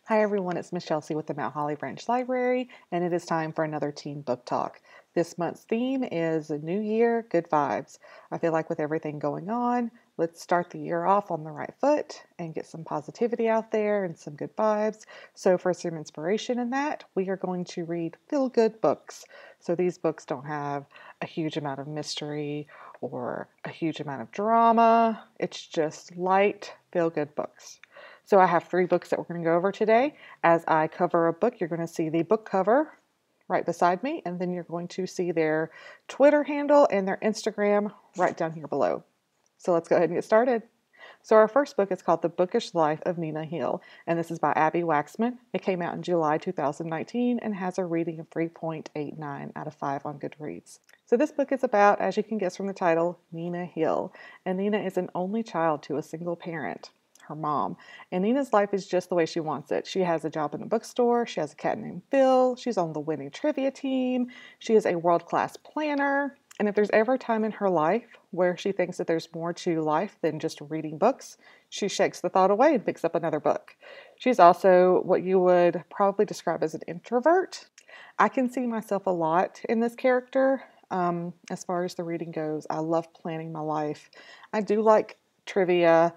Hi everyone, it's Miss Chelsea with the Mount Holly Branch Library, and it is time for another teen book talk. This month's theme is a new year, good vibes. I feel like with everything going on, let's start the year off on the right foot and get some positivity out there and some good vibes. So for some inspiration in that, we are going to read feel-good books. So these books don't have a huge amount of mystery or a huge amount of drama. It's just light, feel-good books. So I have three books that we're going to go over today. As I cover a book, you're going to see the book cover right beside me, and then you're going to see their Twitter handle and their Instagram right down here below. So let's go ahead and get started. So our first book is called The Bookish Life of Nina Hill, and this is by Abby Waxman. It came out in July 2019 and has a rating of 3.89 out of 5 on Goodreads. So this book is about, as you can guess from the title, Nina Hill. And Nina is an only child to a single parent, her mom. And Nina's life is just the way she wants it. She has a job in a bookstore. She has a cat named Phil. She's on the winning trivia team. She is a world-class planner. And if there's ever a time in her life where she thinks that there's more to life than just reading books, she shakes the thought away and picks up another book. She's also what you would probably describe as an introvert. I can see myself a lot in this character. As far as the reading goes, I love planning my life. I do like trivia.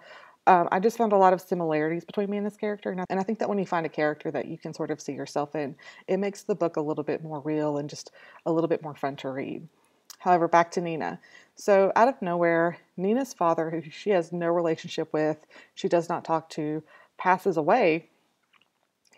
I just found a lot of similarities between me and this character, and I think that when you find a character that you can sort of see yourself in, it makes the book a little bit more real and just a little bit more fun to read. However, back to Nina. So, out of nowhere, Nina's father, who she has no relationship with, she does not talk to, passes away.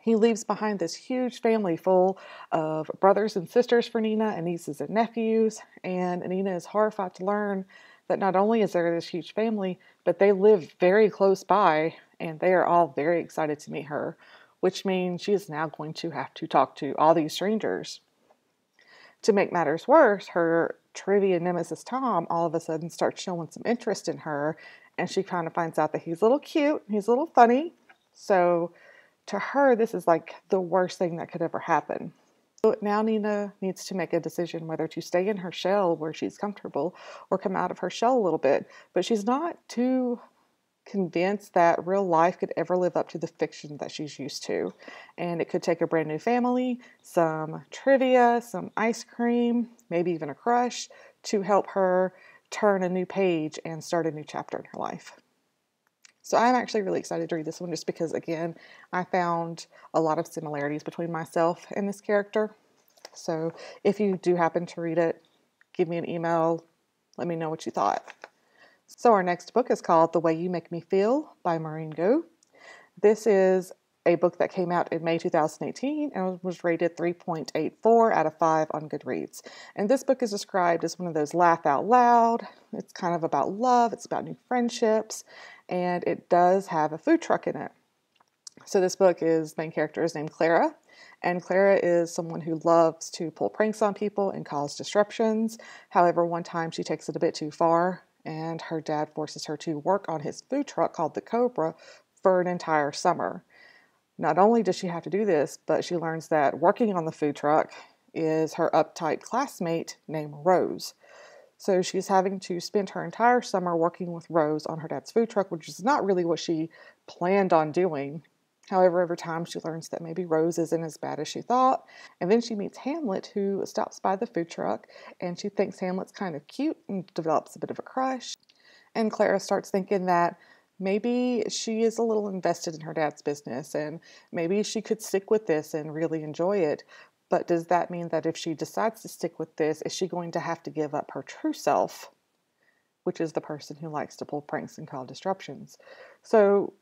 He leaves behind this huge family full of brothers and sisters for Nina and nieces and nephews. And Nina is horrified to learn that not only is there this huge family, but they live very close by and they are all very excited to meet her, which means she is now going to have to talk to all these strangers. To make matters worse, her trivia nemesis Tom all of a sudden starts showing some interest in her, and she kind of finds out that he's a little cute, he's a little funny. So to her, this is like the worst thing that could ever happen. So now Nina needs to make a decision whether to stay in her shell where she's comfortable or come out of her shell a little bit. But she's not too convinced that real life could ever live up to the fiction that she's used to. And it could take a brand new family, some trivia, some ice cream, maybe even a crush to help her turn a new page and start a new chapter in her life. So I'm actually really excited to read this one just because, again, I found a lot of similarities between myself and this character. So if you do happen to read it, give me an email. Let me know what you thought. So our next book is called The Way You Make Me Feel by Maureen Go. This is a book that came out in May 2018 and was rated 3.84 out of 5 on Goodreads. And this book is described as one of those laugh out loud. It's kind of about love, it's about new friendships, and it does have a food truck in it. So this book main character is named Clara, and Clara is someone who loves to pull pranks on people and cause disruptions. However, one time she takes it a bit too far, and her dad forces her to work on his food truck called the Cobra for an entire summer. Not only does she have to do this, but she learns that working on the food truck is her uptight classmate named Rose. So she's having to spend her entire summer working with Rose on her dad's food truck, which is not really what she planned on doing. However, over time she learns that maybe Rose isn't as bad as she thought. And then she meets Hamlet, who stops by the food truck, and she thinks Hamlet's kind of cute and develops a bit of a crush. And Clara starts thinking that maybe she is a little invested in her dad's business and maybe she could stick with this and really enjoy it. But does that mean that if she decides to stick with this, is she going to have to give up her true self, which is the person who likes to pull pranks and cause disruptions? So,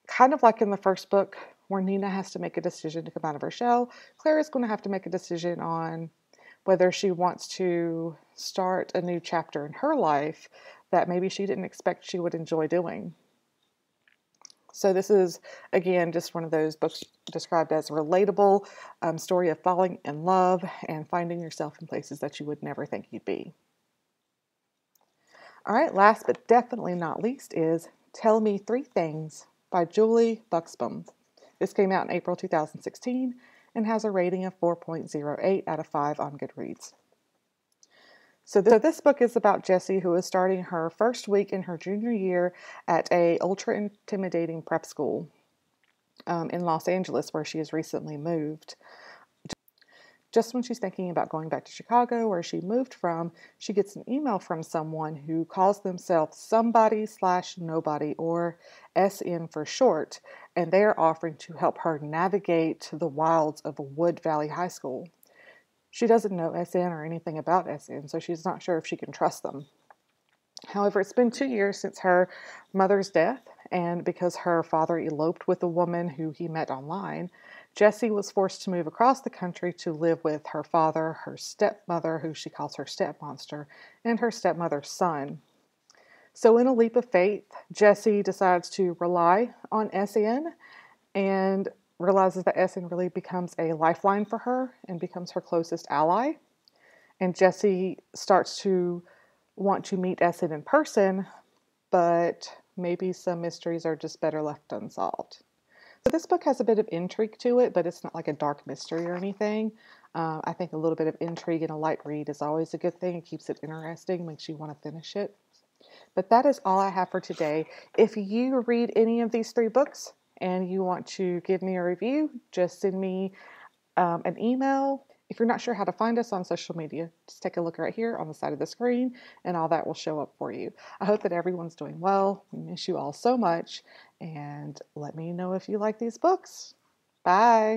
kind of like in the first book, where Nina has to make a decision to come out of her shell, Clara's going to have to make a decision on whether she wants to start a new chapter in her life that maybe she didn't expect she would enjoy doing. So this is, again, just one of those books described as a relatable story of falling in love and finding yourself in places that you would never think you'd be. All right, last but definitely not least is Tell Me Three Things by Julie Buxbaum. This came out in April 2016 and has a rating of 4.08 out of 5 on Goodreads. So this book is about Jessie, who is starting her first week in her junior year at a ultra intimidating prep school. in Los Angeles, where she has recently moved. Just when she's thinking about going back to Chicago, where she moved from, she gets an email from someone who calls themselves Somebody/Nobody, or SN for short, and they are offering to help her navigate the wilds of Wood Valley High School. She doesn't know SN or anything about SN, so she's not sure if she can trust them. However, it's been 2 years since her mother's death, and because her father eloped with a woman who he met online, Jessie was forced to move across the country to live with her father, her stepmother, who she calls her stepmonster, and her stepmother's son. So, in a leap of faith, Jessie decides to rely on SN and realizes that SN really becomes a lifeline for her and becomes her closest ally. And Jessie starts to want to meet SN in person, but maybe some mysteries are just better left unsolved. So this book has a bit of intrigue to it, but it's not like a dark mystery or anything. I think a little bit of intrigue in a light read is always a good thing. It keeps it interesting, makes you want to finish it. But that is all I have for today. If you read any of these 3 books and you want to give me a review, just send me an email. If you're not sure how to find us on social media, just take a look right here on the side of the screen and all that will show up for you. I hope that everyone's doing well. We miss you all so much, and let me know if you like these books. Bye.